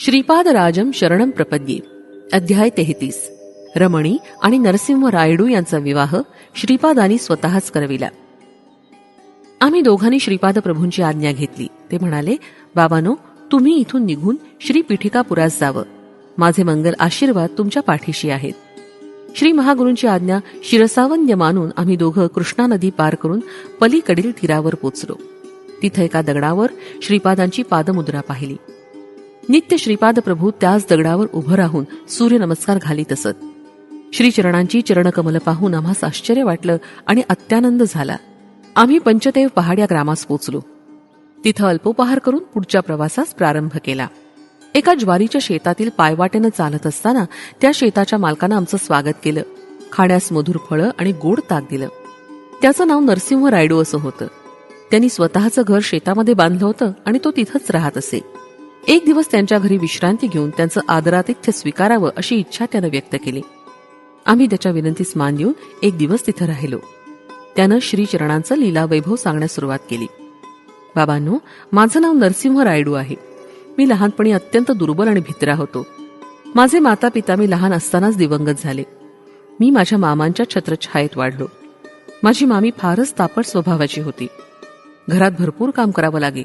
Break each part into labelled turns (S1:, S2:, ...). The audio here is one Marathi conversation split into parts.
S1: श्रीपादराजम शरणम प्रपद्ये. अध्याय 33. रमणी आणि नरसिंह रायडू यांचा विवाह श्रीपादांनी स्वतःच करविला. आम्ही दोघांनी श्रीपाद प्रभूंची आज्ञा घेतली. ते म्हणाले, बाबांनो, तुम्ही इथून निघून श्रीपीठिकापुरास जावं. माझे मंगल आशीर्वाद तुमच्या पाठीशी आहेत. श्री महागुरूंची आज्ञा शिरसावंद्य मानून आम्ही दोघं कृष्णा नदी पार करून पलीकडील तीरावर पोचलो. तिथे एका दगडावर श्रीपादांची पादमुद्रा पाहिली. नित्य श्रीपाद प्रभू त्याच दगडावर उभं राहून सूर्य नमस्कार घालीत असत. श्रीचरणांची चरणकमल पाहून आम्हास आश्चर्य वाटलं आणि अत्यानंद झाला. आम्ही पंचदेव पहाड या ग्रामास पोचलो. तिथं अल्पोपहार करून पुढच्या प्रवासास प्रारंभ केला. एका ज्वारीच्या शेतातील पायवाटेनं चालत असताना त्या शेताच्या मालकानं आमचं स्वागत केलं. खाण्यास मधुर फळं आणि गोड ताक दिलं. त्याचं नाव नरसिंह रायडू असं होतं. त्यांनी स्वतःचं घर शेतामध्ये बांधलं होतं आणि तो तिथंच राहत असे. एक दिवस त्यांच्या घरी विश्रांती घेऊन त्यांचं आदरातिथ्य स्वीकारावं अशी इच्छा त्यानं व्यक्त केली. आम्ही त्याच्या विनंतीस मान देऊन एक दिवस तिथं राहिलो. त्यानं श्रीचरणांचं लीलावैभव सांगण्यास सुरुवात केली. बाबांनो, माझं नाव नरसिंह रायडू आहे. मी लहानपणी अत्यंत दुर्बल आणि भित्रा होतो. माझे माता पिता मी लहान असतानाच दिवंगत झाले. मी माझ्या मामांच्या छत्रछायेत वाढलो. माझी मामी फारच तापट स्वभावाची होती. घरात भरपूर काम करावं लागे,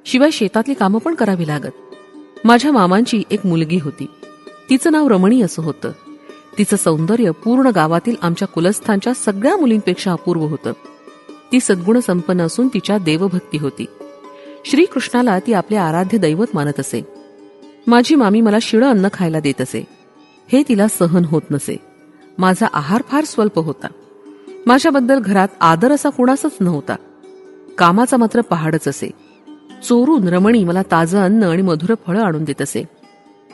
S1: शिवाय शेतातली कामं पण करावी लागत. माझ्या मामांची एक मुलगी होती. तिचं नाव रमणी असं होतं. तिचं सौंदर्य पूर्ण गावातील आमच्या कुलस्थांच्या सगळ्या मुलींपेक्षा अपूर्व होतं. ती सद्गुण संपन्न असून तिच्या देवभक्ती होती. श्रीकृष्णाला ती आपले आराध्य दैवत मानत असे. माझी मामी मला शिळं अन्न खायला देत असे. हे तिला सहन होत नसे. माझा आहार फार स्वल्प होता. माझ्याबद्दल घरात आदर असा कोणाचाच नव्हता. कामाचा मात्र पहाडच असे. चोरून रमणी मला ताजं अन्न आणि मधुर फळं आणून देत असे.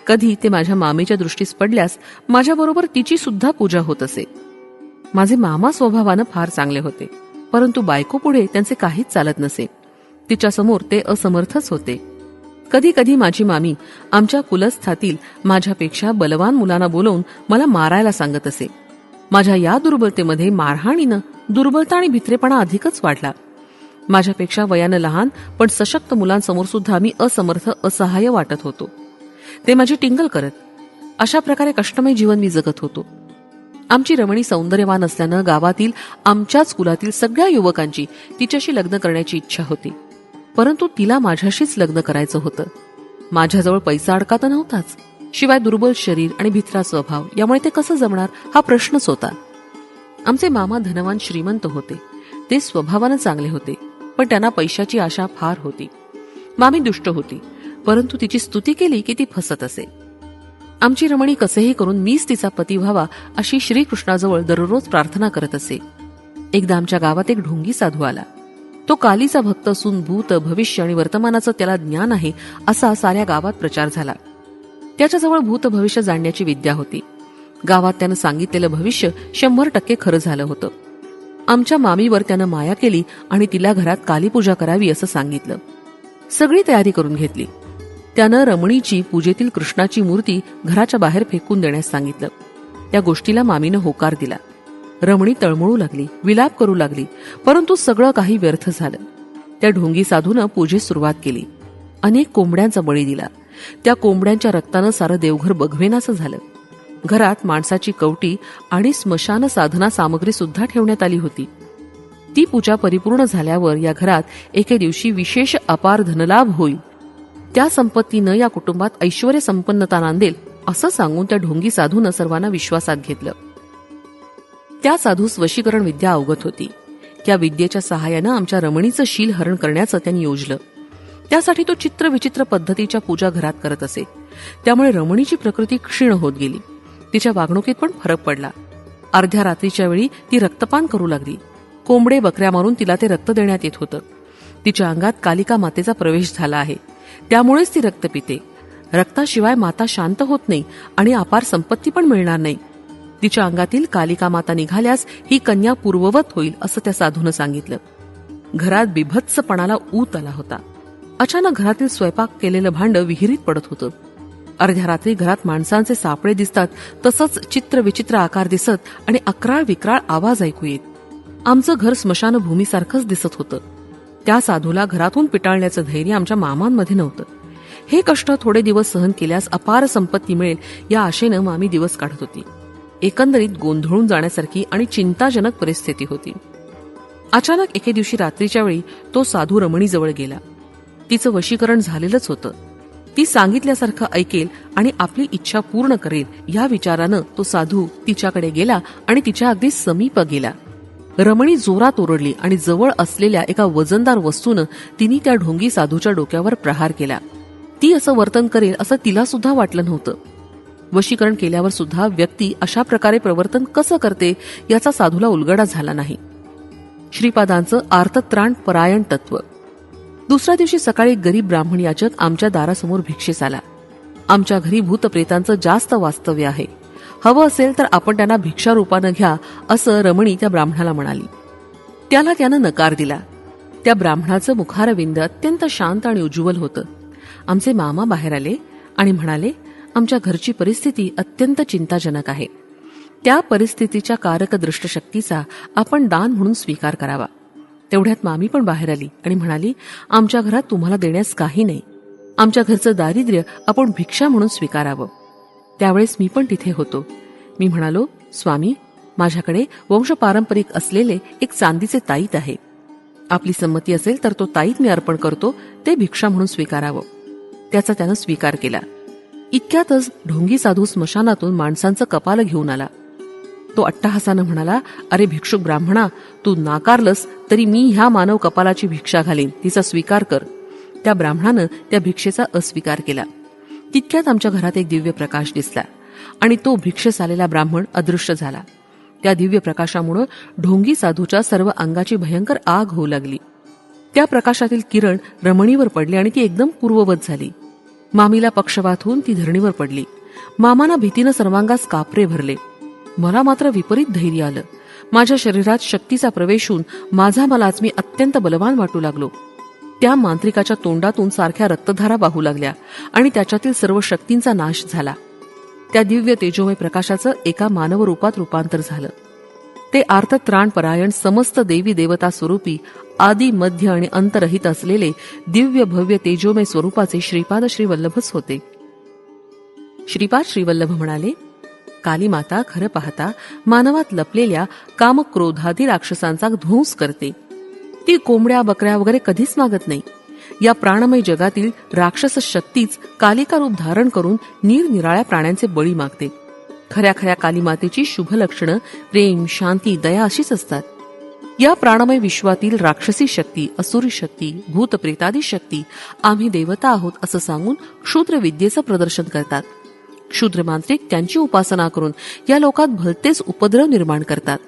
S1: कधी ते माझ्या मामीच्या दृष्टीस पडल्यास माझ्याबरोबर तिची सुद्धा पूजा होत असे. माझे मामा स्वभावानं फार चांगले होते, परंतु बायको पुढे त्यांचे काहीच चालत नसे. तिच्यासमोर ते असमर्थच होते. कधी कधी माझी मामी आमच्या कुलस्थातील माझ्यापेक्षा बलवान मुलांना बोलवून मला मारायला सांगत असे. माझ्या या दुर्बलतेमध्ये मारहाणीनं दुर्बलता आणि भित्रेपणा अधिकच वाढला. माझ्यापेक्षा वयानं लहान पण सशक्त मुलांसमोर सुद्धा मी असमर्थ असहाय्य वाटत होतो. ते माझी टिंगल करत. अशा प्रकारे कष्टमय जीवन मी जगत होतो. आमची रमणी सौंदर्यवान असल्यानं गावातील आमच्याच कुलातील सगळ्या युवकांची तिच्याशी लग्न करण्याची इच्छा होती. परंतु तिला माझ्याशीच लग्न करायचं होतं. माझ्याजवळ पैसा अडका तर नव्हताच, शिवाय दुर्बल शरीर आणि भित्रा स्वभाव, यामुळे ते कसं जमणार हा प्रश्नच होता. आमचे मामा धनवान श्रीमंत होते. ते स्वभावानं चांगले होते, पण त्यांना पैशाची आशा फार होती. मामी दुष्ट होती, परंतु तिची स्तुती केली की ती फसत असे. आमची रमणी कसेही करून मीच तिचा पती व्हावा अशी श्रीकृष्णाजवळ दररोज प्रार्थना करत असे. एकदा आमच्या गावात एक ढोंगी साधू आला. तो कालीचा भक्त असून भूत, भविष्य आणि वर्तमानाचं त्याला ज्ञान आहे असा साऱ्या गावात प्रचार झाला. त्याच्याजवळ भूत भविष्य जाणण्याची विद्या होती. गावात त्यानं सांगितलेलं भविष्य 100% खरं झालं होतं. आमच्या मामीवर त्यानं माया केली आणि तिला घरात कालीपूजा करावी असं सांगितलं. सगळी तयारी करून घेतली. त्यानं रमणीची पूजेतील कृष्णाची मूर्ती घराच्या बाहेर फेकून देण्यास सांगितलं. त्या गोष्टीला मामीनं होकार दिला. रमणी तळमळू लागली, विलाप करू लागली, परंतु सगळं काही व्यर्थ झालं. त्या ढोंगी साधूनं पूजेस सुरुवात केली. अनेक कोंबड्यांचा बळी दिला. त्या कोंबड्यांच्या रक्तानं सारं देवघर बघवेनासं झालं. घरात माणसाची कवटी आणि स्मशान साधना सामग्री सुद्धा ठेवण्यात आली होती. ती पूजा परिपूर्ण झाल्यावर या घरात एके दिवशी विशेष अपार धनलाभ होईल. त्या संपत्तीनं या कुटुंबात ऐश्वर्य संपन्नता नांदेल असं सांगून त्या ढोंगी साधूनं सर्वांना विश्वासात घेतलं. त्या साधूस वशीकरण विद्या अवगत होती. त्या विद्येच्या सहाय्यानं आमच्या रमणीचं शील हरण करण्याचं त्यांनी योजलं. त्यासाठी तो चित्रविचित्र पद्धतीच्या पूजा घरात करत असे. त्यामुळे रमणीची प्रकृती क्षीण होत गेली. तिच्या वागणुकीत पण फरक पडला. अर्ध्या रात्रीच्या वेळी ती रक्तपान करू लागली. कोंबडे बकऱ्या मारून तिला ते रक्त देण्यात येत होतं. तिच्या अंगात कालिका मातेचा प्रवेश झाला आहे, त्यामुळेच ती रक्त पिते. रक्ताशिवाय माता शांत होत नाही आणि अपार संपत्ती पण मिळणार नाही. तिच्या अंगातील कालिका माता निघाल्यास ही कन्या पूर्ववत होईल असं त्या साधूनं सांगितलं. घरात बिभत्सपणाला ऊत आला होता. अचानक घरातील स्वयंपाक केलेलं भांड विहिरीत पडत होतं. अर्ध्या रात्री घरात माणसांचे सापळे दिसतात तसंच चित्रविचित्र आकार दिसत आणि अक्राळ विक्राळ आवाज ऐकू येत. आमचं घर स्मशानभूमीसारखंच दिसत होतं. त्या साधूला घरातून पिटाळण्याचं धैर्य आमच्या मामांमध्ये नव्हतं. हे कष्ट थोडे दिवस सहन केल्यास अपार संपत्ती मिळेल या आशेनं मामी दिवस काढत होती. एकंदरीत गोंधळून जाण्यासारखी आणि चिंताजनक परिस्थिती होती. अचानक एके दिवशी रात्रीच्या वेळी तो साधू रमणीजवळ गेला. तिचं वशीकरण झालेलंच होतं. ती सांगितल्यासारखं ऐकेल आणि आपली इच्छा पूर्ण करेल या विचारानं तो साधू तिच्याकडे गेला आणि तिच्या अगदी समीप गेला. रमणी जोरात ओरडली आणि जवळ असलेल्या एका वजनदार वस्तूनं तिने त्या ढोंगी साधूच्या डोक्यावर प्रहार केला. ती असं वर्तन करेल असं तिला सुद्धा वाटलं नव्हतं. वशीकरण केल्यावर सुद्धा व्यक्ती अशा प्रकारे प्रवर्तन कसं करते याचा साधूला उलगडा झाला नाही. श्रीपादांचं आर्तत्राण परायण तत्व. दुसऱ्या दिवशी सकाळी गरीब ब्राह्मण याचक आमच्या दारासमोर भिक्षेस आला. आमच्या घरी भूतप्रेतांचं जास्त वास्तव्य आहे. हवं असेल तर आपण त्यांना भिक्षा रूपानं घ्या असं रमणी त्या ब्राह्मणाला म्हणाली. त्याला त्यानं नकार दिला. त्या ब्राह्मणाचं मुखारविंद अत्यंत शांत आणि उज्ज्वल होतं. आमचे मामा बाहेर आले आणि म्हणाले, आमच्या घरची परिस्थिती अत्यंत चिंताजनक आहे. त्या परिस्थितीच्या कारक दृष्टशक्तीचा आपण दान म्हणून स्वीकार करावा. तेवढ्यात मामी पण बाहेर आली आणि म्हणाली, आमच्या घरात तुम्हाला देण्यास काही नाही. आमच्या घरचं दारिद्र्य आपण भिक्षा म्हणून स्वीकारावं. त्यावेळेस मी पण तिथे होतो. मी म्हणालो, स्वामी, माझ्याकडे वंशपारंपरिक असलेले एक चांदीचे ताईत आहे. आपली संमती असेल तर तो ताईत मी अर्पण करतो, ते भिक्षा म्हणून स्वीकारावं. त्याचा त्यानं स्वीकार केला. इतक्यातच ढोंगी साधू स्मशानातून माणसांचं कपाल घेऊन आला. तो अट्टहासानं म्हणाला, अरे भिक्षुक ब्राह्मणा, तू नाकारलंस तरी मी ह्या मानव कपालाची भिक्षा घालीन, तिचा स्वीकार कर. त्या ब्राह्मणानं त्या भिक्षेचा अस्वीकार केला. तितक्यात आमच्या घरात एक दिव्य प्रकाश दिसला आणि तो भिक्षेस आलेला ब्राह्मण अदृश्य झाला. त्या दिव्य प्रकाशामुळे ढोंगी साधूच्या सर्व अंगाची भयंकर आग होऊ लागली. त्या प्रकाशातील किरण रमणीवर पडले आणि ती एकदम पूर्ववत झाली. मामीला पक्षवात होऊन ती धरणीवर पडली. मामांना भीतीनं सर्वांगास कापरे भरले. मला मात्र विपरीत धैर्य आलं. माझ्या शरीरात शक्तीचा प्रवेश होऊन माझा मलाच मी अत्यंत बलवान वाटू लागलो. त्या मांत्रिकाच्या तोंडातून सारख्या रक्तधारा वाहू लागल्या आणि त्याच्यातील सर्व शक्तींचा नाश झाला. त्या दिव्य तेजोमय प्रकाशाचं एका मानव रूपात रूपांतर झालं. ते आर्तत्राणपरायण समस्त देवी देवता स्वरूपी आदी मध्य आणि अंतरहित असलेले दिव्य भव्य तेजोमय स्वरूपाचे श्रीपाद श्रीवल्लभच होते. श्रीपाद श्रीवल्लभ म्हणाले, काली माता खरं पाहता मानवात लपलेल्या कामक्रोधादी राक्षसांचा ध्वंस करते. ती कोंबड्या बकऱ्या वगैरे कधीच मागत नाही. या प्राणमय जगातील राक्षस शक्तीच कालिका रूप धारण करून निरनिराळ्या प्राण्यांचे बळी मागते. खऱ्या खऱ्या काली मातेची शुभ लक्षणं प्रेम, शांती, दया अशीच असतात. या प्राणमय विश्वातील राक्षसी शक्ती, असुरी शक्ती, भूतप्रेतादी शक्ती आम्ही देवता आहोत असं सांगून क्षुद्र विद्येचं प्रदर्शन करतात. क्षुद्र मांत्रिक त्यांची उपासना करून या लोकात भलतेच उपद्रव निर्माण करतात.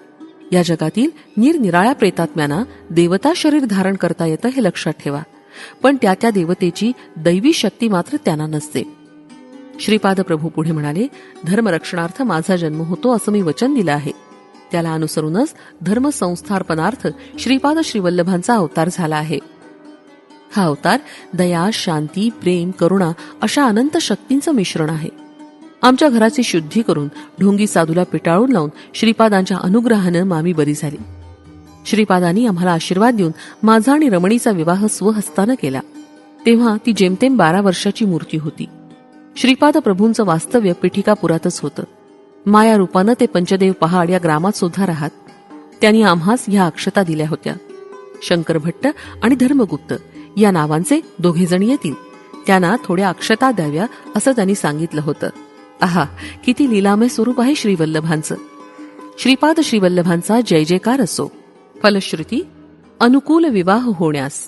S1: या जगातील निरनिराळ्या प्रेतात्म्यांना देवता शरीर धारण करता येतं हे लक्षात ठेवा, पण त्या त्या देवतेची दैवी शक्ती मात्र त्यांना नसते. श्रीपाद प्रभू पुढे म्हणाले, धर्मरक्षणार्थ माझा जन्म होतो असं मी वचन दिलं आहे. त्याला अनुसरूनच धर्मसंस्थापनार्थ श्रीपाद श्रीवल्लभांचा अवतार झाला आहे. हा अवतार दया, शांती, प्रेम, करुणा अशा अनंत शक्तींचं मिश्रण आहे. आमच्या घराची शुद्धी करून ढोंगी साधूला पिटाळून लावून श्रीपादांच्या अनुग्रहानं मामी बरी झाली. श्रीपादांनी आम्हाला आशीर्वाद देऊन माझा आणि रमणीचा विवाह स्वहस्तानं केला. तेव्हा ती जेमतेम 12 वर्षाची मूर्ती होती. श्रीपाद प्रभूंचं वास्तव्य पिठिकापुरातच होतं. माया रूपानं ते पंचदेव पहाड या ग्रामात सुद्धा राहत. त्यांनी आम्हास ह्या अक्षता दिल्या होत्या. शंकर भट्ट आणि धर्मगुप्त या नावांचे 2 जण येतील. त्यांना थोड्या अक्षता द्याव्या असं त्यांनी सांगितलं होतं. आहा, किती लीलामय स्वरूप आहे श्रीवल्लभांचं. श्रीपाद श्रीवल्लभांचा जय जयकार असो. फलश्रुती अनुकूल विवाह होण्यास